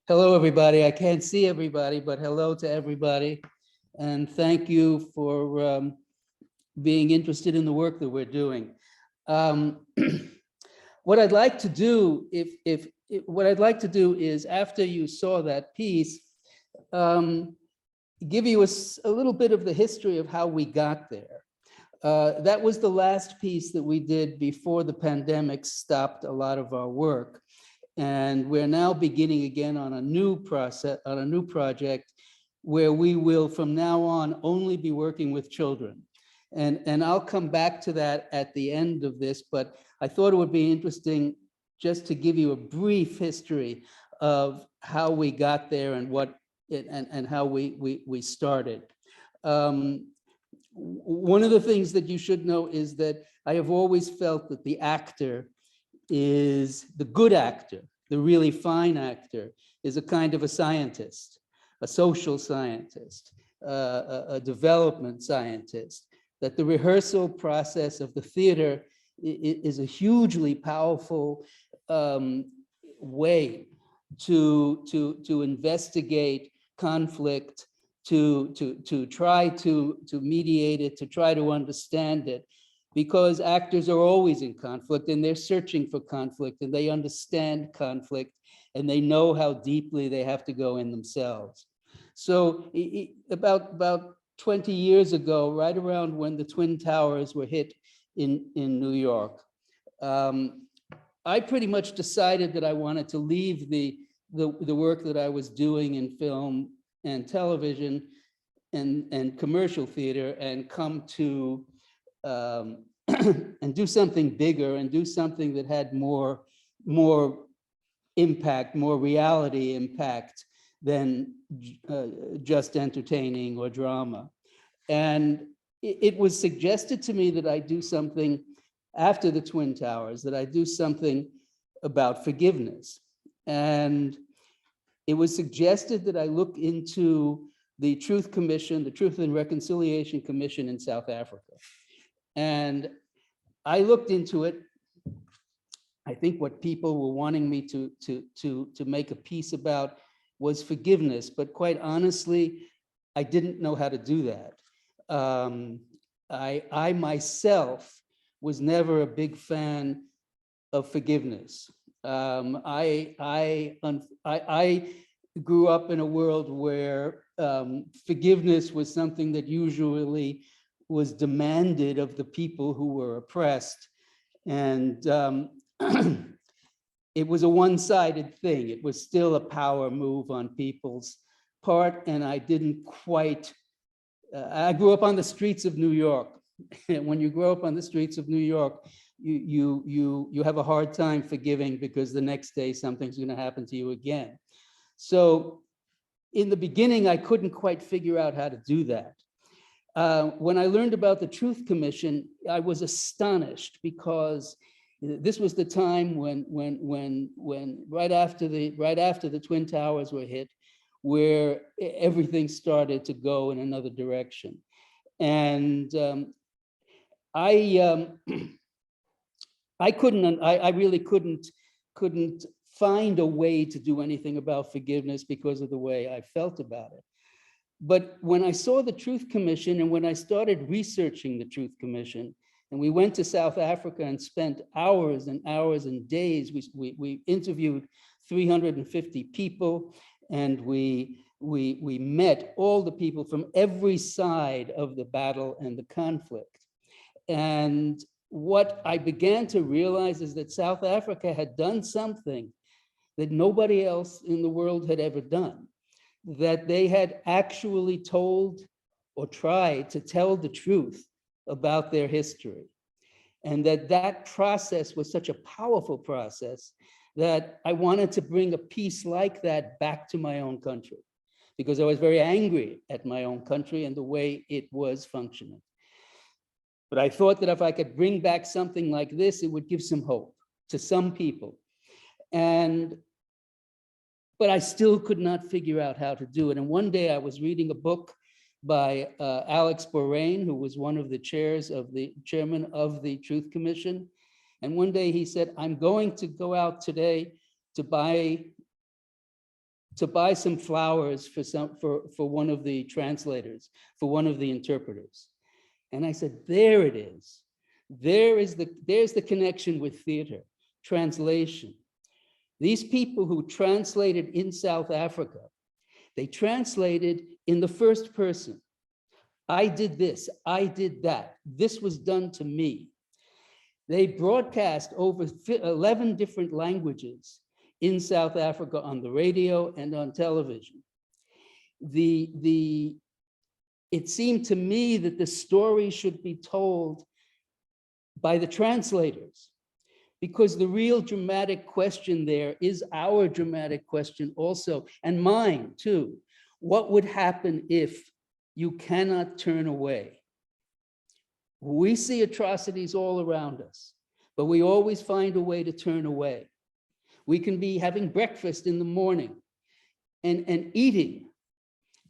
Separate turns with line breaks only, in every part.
Hello, everybody. I can't see everybody, but hello to everybody. And thank you for being interested in the work that we're doing. What I'd like to do, what I'd like to do is, after you saw that piece, give you a little bit of the history of how we got there. That was the last piece that we did before the pandemic stopped a lot of our work. And we're now beginning again on a new process, on a new project, where we will from now on only be working with children. And I'll come back to that at the end of this, but I thought it would be interesting just to give you a brief history of how we got there and what and how we started. One of the things that you should know is that I have always felt that the actor is the good actor, the really fine actor, is a kind of a scientist, a social scientist, a development scientist, that the rehearsal process of the theater is a hugely powerful way to investigate conflict, to try to mediate it, to try to understand it. Because actors are always in conflict and they're searching for conflict and they understand conflict and they know how deeply they have to go in themselves. So about 20 years ago, right around when the Twin Towers were hit in New York, I pretty much decided that I wanted to leave the work that I was doing in film and television and commercial theater and come to and do something bigger and do something that had more impact, more reality impact than just entertaining or drama. And it was suggested to me that I do something after the Twin Towers, that I do something about forgiveness. And it was suggested that I look into the Truth Commission, the Truth and Reconciliation Commission in South Africa. And I looked into it. I think what people were wanting me to make a piece about was forgiveness, but quite honestly, I didn't know how to do that. I myself was never a big fan of forgiveness. I grew up in a world where forgiveness was something that usually was demanded of the people who were oppressed. And it was a one-sided thing. It was still a power move on people's part. And I didn't quite, I grew up on the streets of New York. And when you grow up on the streets of New York, you have a hard time forgiving because the next day something's going to happen to you again. So in the beginning, I couldn't quite figure out how to do that. When I learned about the Truth Commission, I was astonished because this was the time when right after the Twin Towers were hit, where everything started to go in another direction. And I really couldn't find a way to do anything about forgiveness because of the way I felt about it. But when I saw the Truth Commission and when I started researching the Truth Commission, and we went to South Africa and spent hours and hours and days, we interviewed 350 people, and we met all the people from every side of the battle and the conflict. And what I began to realize is that South Africa had done something that nobody else in the world had ever done, that they had actually told or tried to tell the truth about their history. And that process was such a powerful process that I wanted to bring a piece like that back to my own country, because I was very angry at my own country and the way it was functioning. But I thought that if I could bring back something like this, it would give some hope to some people. But I still could not figure out how to do it. And one day I was reading a book by Alex Borain, who was one of the chairman of the Truth Commission. And one day he said, I'm going to go out today to buy to buy some flowers for one of the translators, for one of the interpreters. And I said, there it is. There's the connection with theater, translation. These people who translated in South Africa, they translated in the first person. I did this, I did that. This was done to me. They broadcast over 11 different languages in South Africa on the radio and on television. It seemed to me that the story should be told by the translators, because the real dramatic question there is our dramatic question also, and mine too. What would happen if you cannot turn away? We see atrocities all around us, but we always find a way to turn away. We can be having breakfast in the morning and eating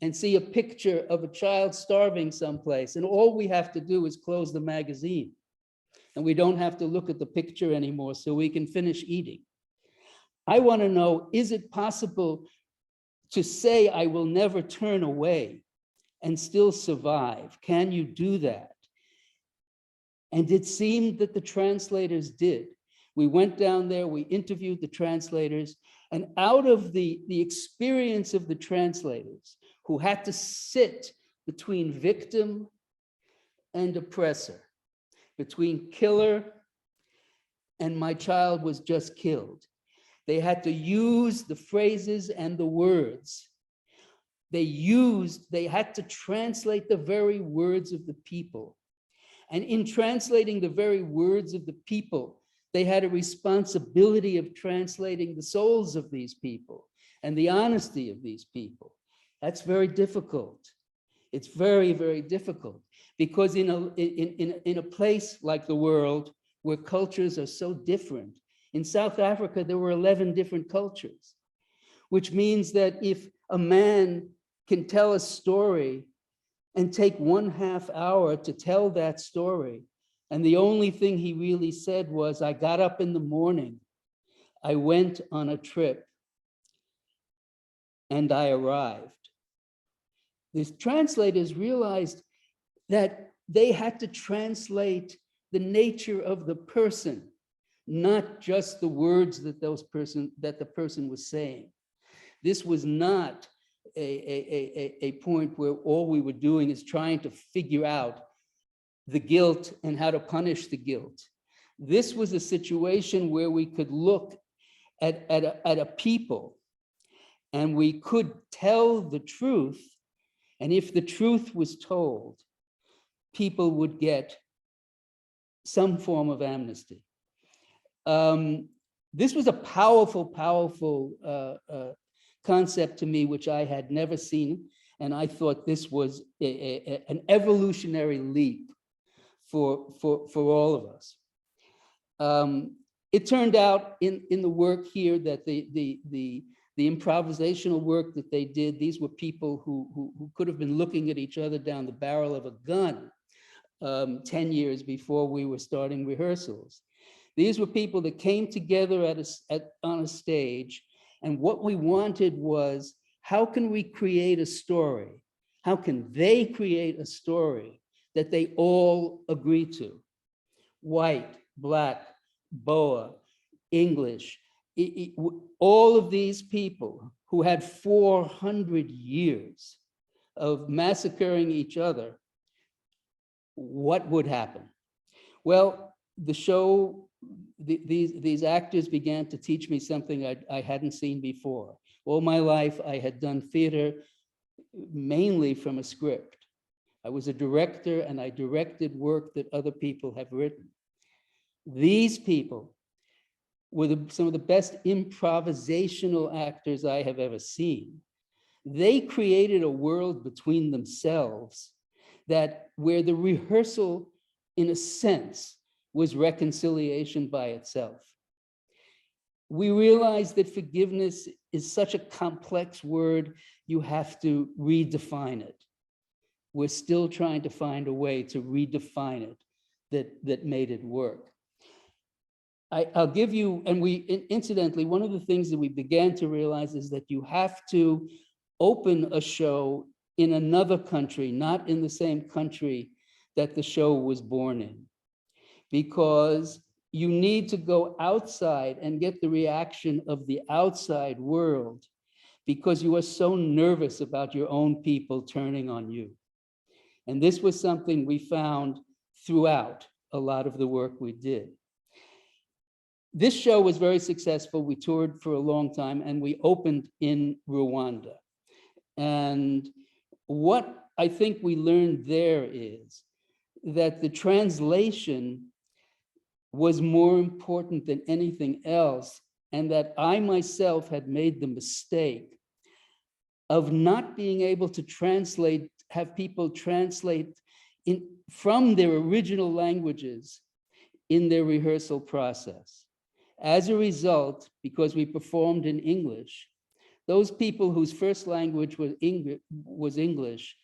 and see a picture of a child starving someplace, and all we have to do is close the magazine. And we don't have to look at the picture anymore, so we can finish eating. I want to know, is it possible to say, I will never turn away and still survive? Can you do that? And it seemed that the translators did. We went down there, we interviewed the translators, and out of the experience of the translators, who had to sit between victim and oppressor, between killer and my child was just killed. They had to use the phrases and the words. They had to translate the very words of the people. And in translating the very words of the people, they had a responsibility of translating the souls of these people and the honesty of these people. That's very difficult. It's very, very difficult, because in a place like the world where cultures are so different, in South Africa, there were 11 different cultures, which means that if a man can tell a story and take 1/2 hour to tell that story, and the only thing he really said was, I got up in the morning, I went on a trip, and I arrived. These translators realized that they had to translate the nature of the person, not just the words that the person was saying. This was not a point where all we were doing is trying to figure out the guilt and how to punish the guilt. This was a situation where we could look at a people and we could tell the truth. And if the truth was told, people would get some form of amnesty. This was a powerful, powerful concept to me, which I had never seen. And I thought this was an evolutionary leap for all of us. It turned out in the work here that the improvisational work that they did, these were people who could have been looking at each other down the barrel of a gun 10 years before we were starting rehearsals. These were people that came together on a stage, and what we wanted was, how can we create a story? How can they create a story that they all agree to? White, Black, Boer, English, all of these people who had 400 years of massacring each other, what would happen? Well, the show, these actors began to teach me something I hadn't seen before. All my life, I had done theater mainly from a script. I was a director and I directed work that other people have written. These people were some of the best improvisational actors I have ever seen. They created a world between themselves where the rehearsal, in a sense, was reconciliation by itself. We realized that forgiveness is such a complex word, you have to redefine it. We're still trying to find a way to redefine it that made it work. I'll give you, and incidentally, one of the things that we began to realize is that you have to open a show in another country, not in the same country that the show was born in, because you need to go outside and get the reaction of the outside world, because you are so nervous about your own people turning on you. And this was something we found throughout a lot of the work we did. This show was very successful. We toured for a long time, and we opened in Rwanda. And what I think we learned there is that the translation was more important than anything else, and that I myself had made the mistake of not being able to translate, have people translate from their original languages in their rehearsal process. As a result, because we performed in English, those people whose first language was English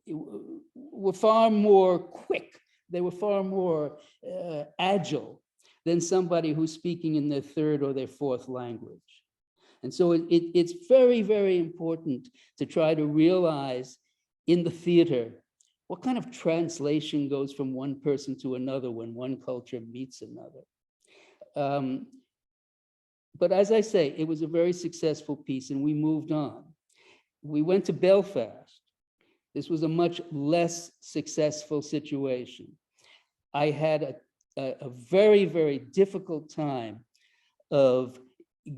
were far more quick. They were far more agile than somebody who's speaking in their third or their fourth language. And so it's very, very important to try to realize in the theater what kind of translation goes from one person to another when one culture meets another. But as I say, it was a very successful piece, and we moved on. We went to Belfast. This was a much less successful situation. I had a very, very difficult time of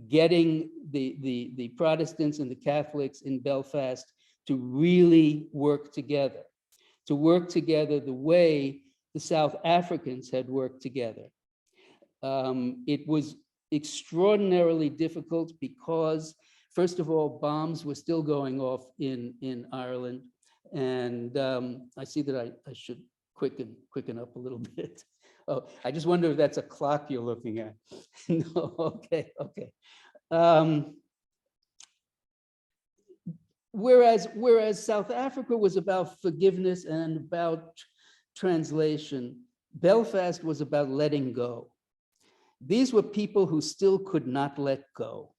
getting the Protestants and the Catholics in Belfast to really work together the way the South Africans had worked together. It was extraordinarily difficult because, first of all, bombs were still going off in Ireland. And I see that I should quicken up a little bit. Oh, I just wonder if that's a clock you're looking at. No, okay. Whereas South Africa was about forgiveness and about translation, Belfast was about letting go. These were people who still could not let go.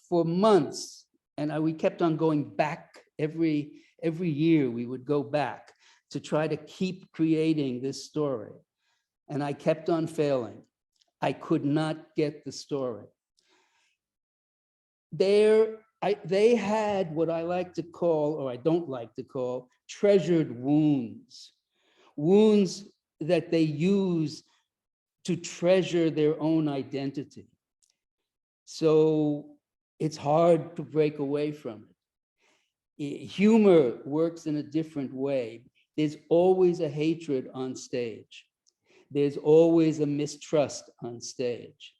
For months, and we kept on going back every year. We would go back to try to keep creating this story. And I kept on failing. I could not get the story. They had what I like to call, or I don't like to call, treasured wounds. Wounds that they use to treasure their own identity. So it's hard to break away from it. Humor works in a different way. There's always a hatred on stage. There's always a mistrust on stage.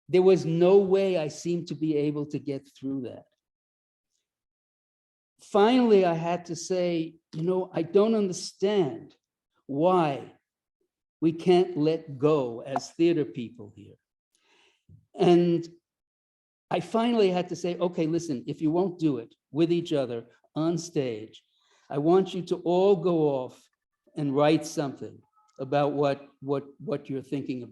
There was no way I seemed to be able to get through that. Finally, I had to say, I don't understand why we can't let go as theater people here. And I finally had to say, okay, listen, if you won't do it with each other on stage, I want you to all go off and write something about what you're thinking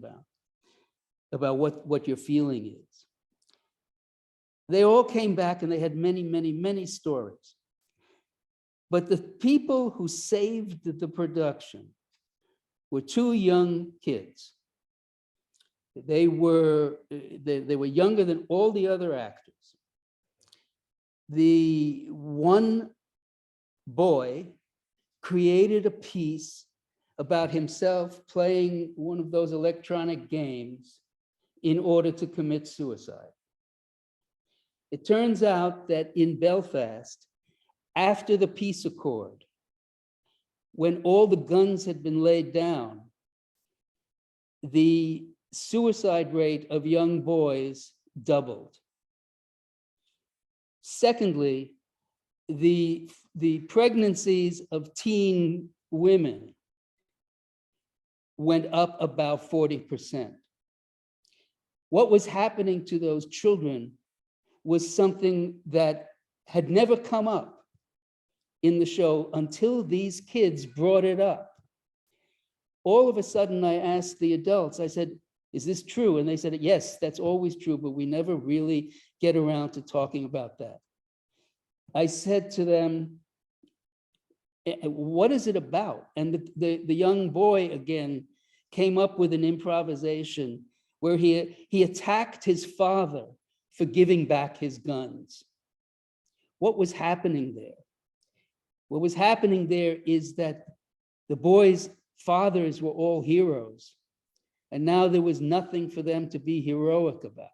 about what your feeling is. They all came back and they had many, many, many stories. But the people who saved the production were two young kids. They were younger than all the other actors. The one boy created a piece about himself playing one of those electronic games in order to commit suicide. It turns out that in Belfast, after the peace accord, when all the guns had been laid down, the suicide rate of young boys doubled. Secondly, the pregnancies of teen women went up about 40%. What was happening to those children was something that had never come up in the show until these kids brought it up. All of a sudden, I asked the adults, I said, Is this true? And they said, yes, that's always true, but we never really get around to talking about that. I said to them, what is it about? And the young boy again came up with an improvisation where he attacked his father for giving back his guns. What was happening there? What was happening there is that the boys' fathers were all heroes, and now there was nothing for them to be heroic about.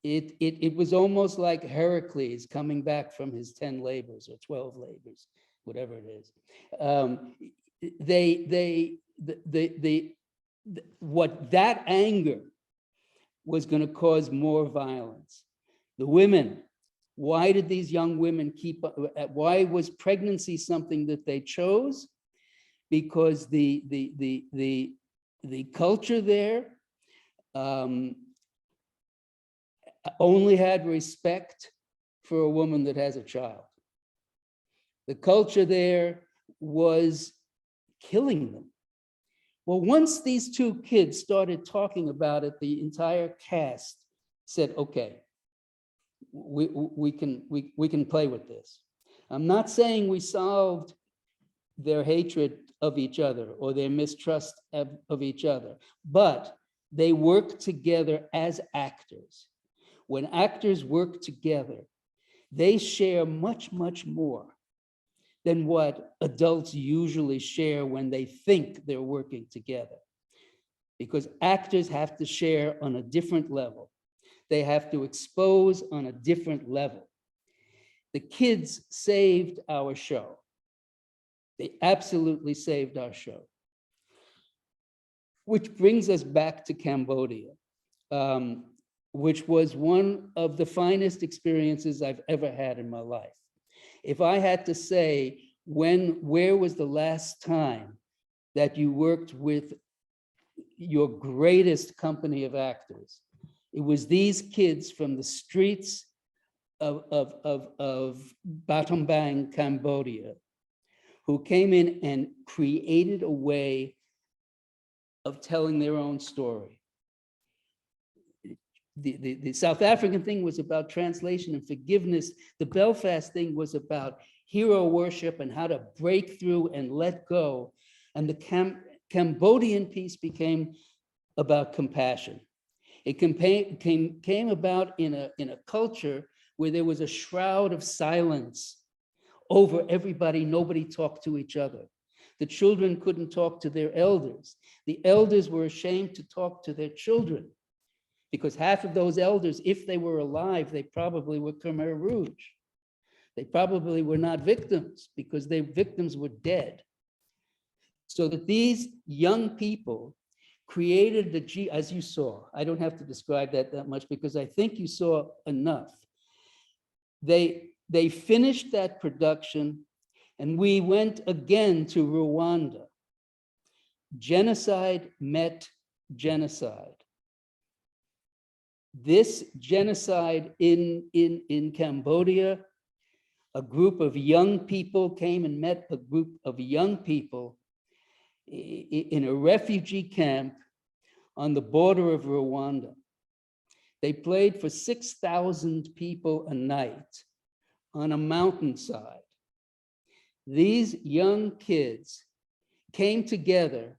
It was almost like Heracles coming back from his 10 labors or 12 labors, whatever it is. What that anger was going to cause more violence. The women, why did these young women why was pregnancy something that they chose? Because the culture there only had respect for a woman that has a child. The culture there was killing them. Well, once these two kids started talking about it, the entire cast said, okay, we can play with this. I'm not saying we solved their hatred of each other or their mistrust of each other, but they worked together as actors. When actors work together, they share much, much more than what adults usually share when they think they're working together. Because actors have to share on a different level. They have to expose on a different level. The kids saved our show. They absolutely saved our show. Which brings us back to Cambodia, which was one of the finest experiences I've ever had in my life. If I had to say, where was the last time that you worked with your greatest company of actors? It was these kids from the streets of Battambang, Cambodia, who came in and created a way of telling their own story. The South African thing was about translation and forgiveness. The Belfast thing was about hero worship and how to break through and let go. And the Cambodian piece became about compassion. It came about in a culture where there was a shroud of silence over everybody. Nobody talked to each other. The children couldn't talk to their elders. The elders were ashamed to talk to their children, because half of those elders, if they were alive, they probably were Khmer Rouge. They probably were not victims, because their victims were dead. So that these young people created as you saw, I don't have to describe that much because I think you saw enough. They finished that production, and we went again to Rwanda. Genocide met genocide. This genocide in Cambodia, a group of young people came and met a group of young people in a refugee camp on the border of Rwanda. They played for 6,000 people a night on a mountainside. These young kids came together,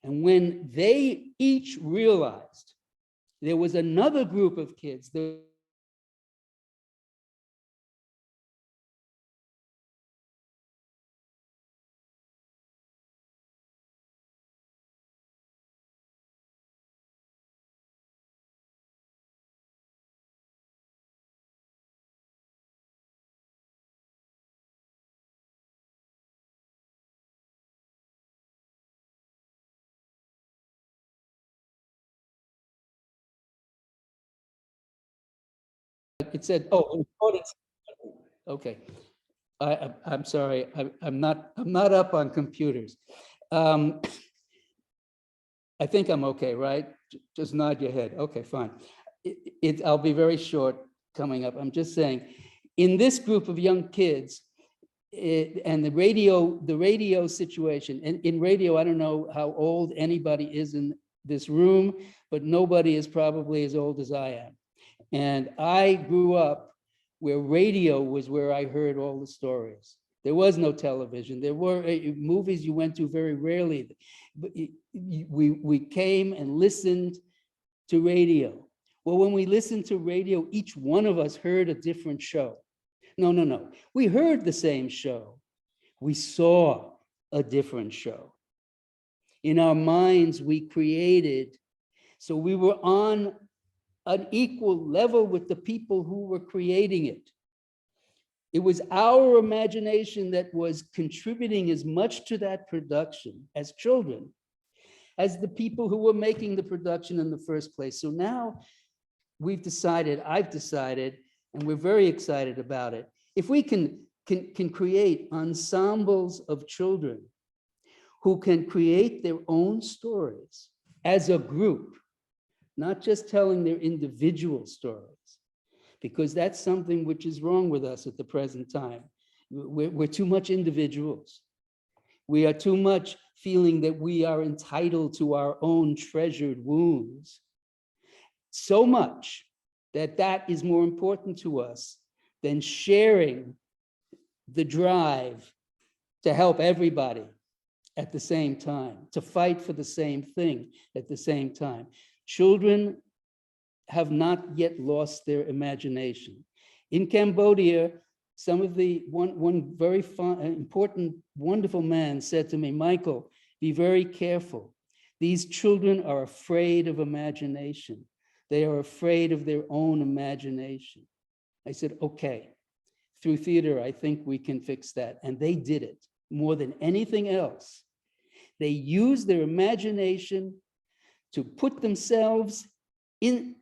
and when they each realized there was another group of kids that it said, oh, okay. I'm sorry, I'm not up on computers. I think I'm okay, right? Just nod your head. Okay, fine. I'll be very short coming up. I'm just saying, in this group of young kids, and the radio situation, and in radio, I don't know how old anybody is this room, but nobody is probably as old as I am. And I grew up where radio was where I heard all the stories. There was no television. There were movies you went to very rarely. But we came and listened to radio. Well, when we listened to radio, each one of us heard a different show. No. We heard the same show. We saw a different show. In our minds, we created, so we were on an equal level with the people who were creating it. It was our imagination that was contributing as much to that production as children, as the people who were making the production in the first place. So now I've decided, and we're very excited about it. If we can create ensembles of children who can create their own stories as a group, not just telling their individual stories, because that's something which is wrong with us at the present time. We're too much individuals. We are too much feeling that we are entitled to our own treasured wounds. So much that is more important to us than sharing the drive to help everybody at the same time, to fight for the same thing at the same time. Children have not yet lost their imagination. In Cambodia, one very important, wonderful man said to me, Michael, be very careful. These children are afraid of imagination. They are afraid of their own imagination. I said, okay, through theater, I think we can fix that. And they did it more than anything else. They used their imagination to put themselves in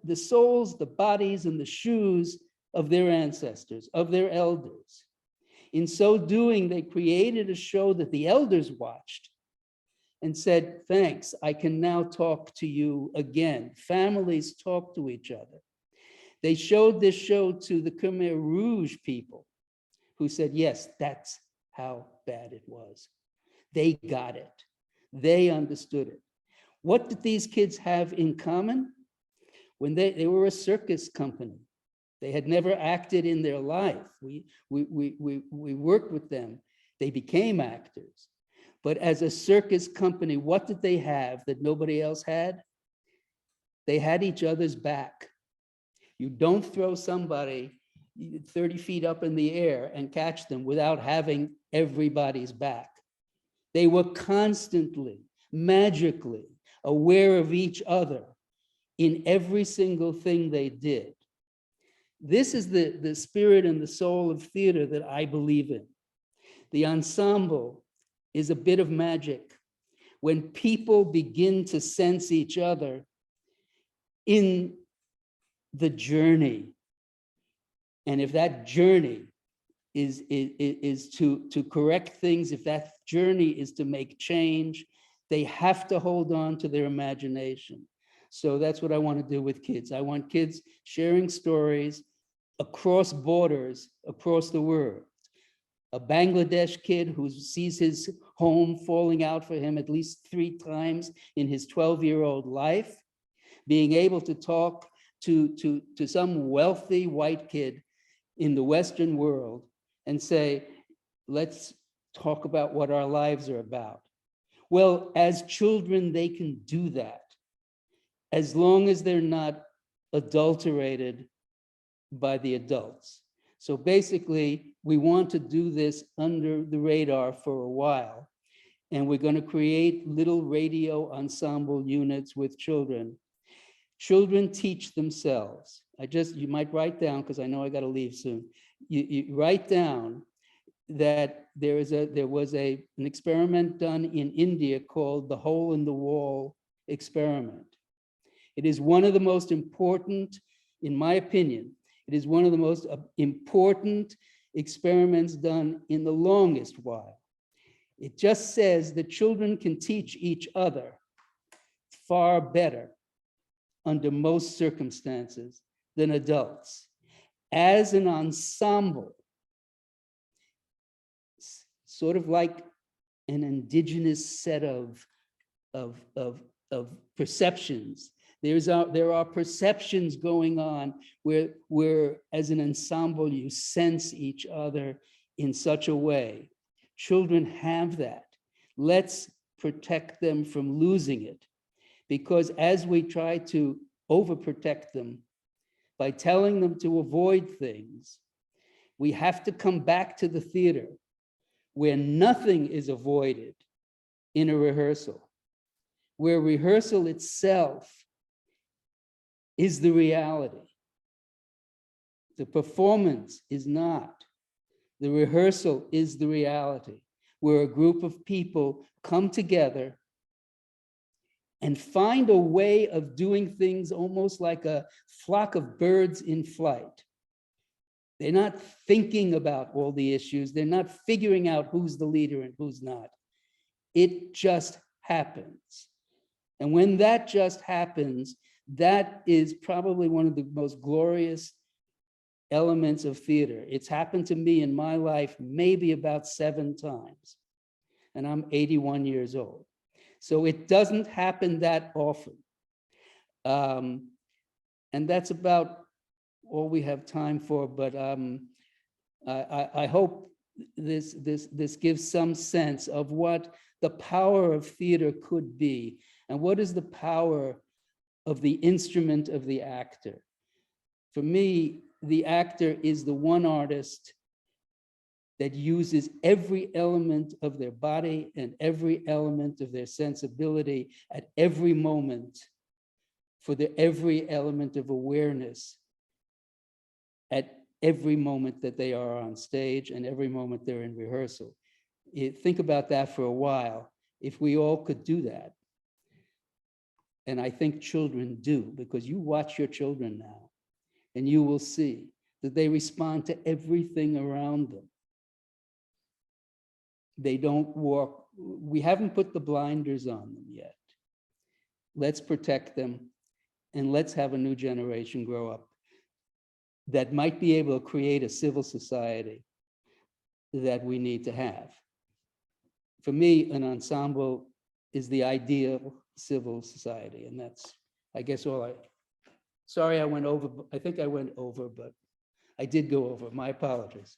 the souls, the bodies, and the shoes of their ancestors, of their elders. In so doing, they created a show that the elders watched and said, thanks, I can now talk to you again. Families talk to each other. They showed this show to the Khmer Rouge people who said, yes, that's how bad it was. They got it. They understood it. What did these kids have in common? When they were a circus company. They had never acted in their life. We worked with them. They became actors. But as a circus company, what did they have that nobody else had? They had each other's back. You don't throw somebody 30 feet up in the air and catch them without having everybody's back. They were constantly, magically aware of each other in every single thing they did. This is the spirit and the soul of theater that I believe in. The ensemble is a bit of magic. When people begin to sense each other in the journey, and if that journey is to correct things, if that journey is to make change, they have to hold on to their imagination. So that's what I want to do with kids. I want kids sharing stories across borders, across the world. A Bangladesh kid who sees his home falling out for him at least 3 times in his 12-year-old life, being able to talk to some wealthy white kid in the Western world and say, let's talk about what our lives are about. Well, as children, they can do that as long as they're not adulterated by the adults. So basically, we want to do this under the radar for a while, and we're going to create little radio ensemble units with children. Children teach themselves. You might write down, because I know I got to leave soon. You write down that there was an experiment done in India called the hole in the wall experiment. It is one of the most important, in my opinion, it is one of the most important experiments done in the longest while. It just says that children can teach each other far better under most circumstances than adults. As an ensemble, sort of like an indigenous set of of perceptions. There are perceptions going on where as an ensemble, you sense each other in such a way. Children have that. Let's protect them from losing it. Because as we try to overprotect them by telling them to avoid things, we have to come back to the theater where nothing is avoided in a rehearsal, where rehearsal itself is the reality. The performance is not. The rehearsal is the reality, where a group of people come together and find a way of doing things almost like a flock of birds in flight. They're not thinking about all the issues. They're not figuring out who's the leader and who's not. It just happens. And when that just happens, that is probably one of the most glorious elements of theater. It's happened to me in my life maybe about 7 times, and I'm 81 years old. So it doesn't happen that often. And that's about all we have time for, but I hope this gives some sense of what the power of theater could be, and what is the power of the instrument of the actor. For me, the actor is the one artist that uses every element of their body and every element of their sensibility at every moment for every element of awareness at every moment that they are on stage and every moment they're in rehearsal. Think about that for a while. If we all could do that, and I think children do, because you watch your children now, and you will see that they respond to everything around them. They don't walk, we haven't put the blinders on them yet. Let's protect them, and let's have a new generation grow up that might be able to create a civil society that we need to have. For me, an ensemble is the ideal civil society, and that's, I guess, all sorry I went over, I think I went over, but I did go over, my apologies.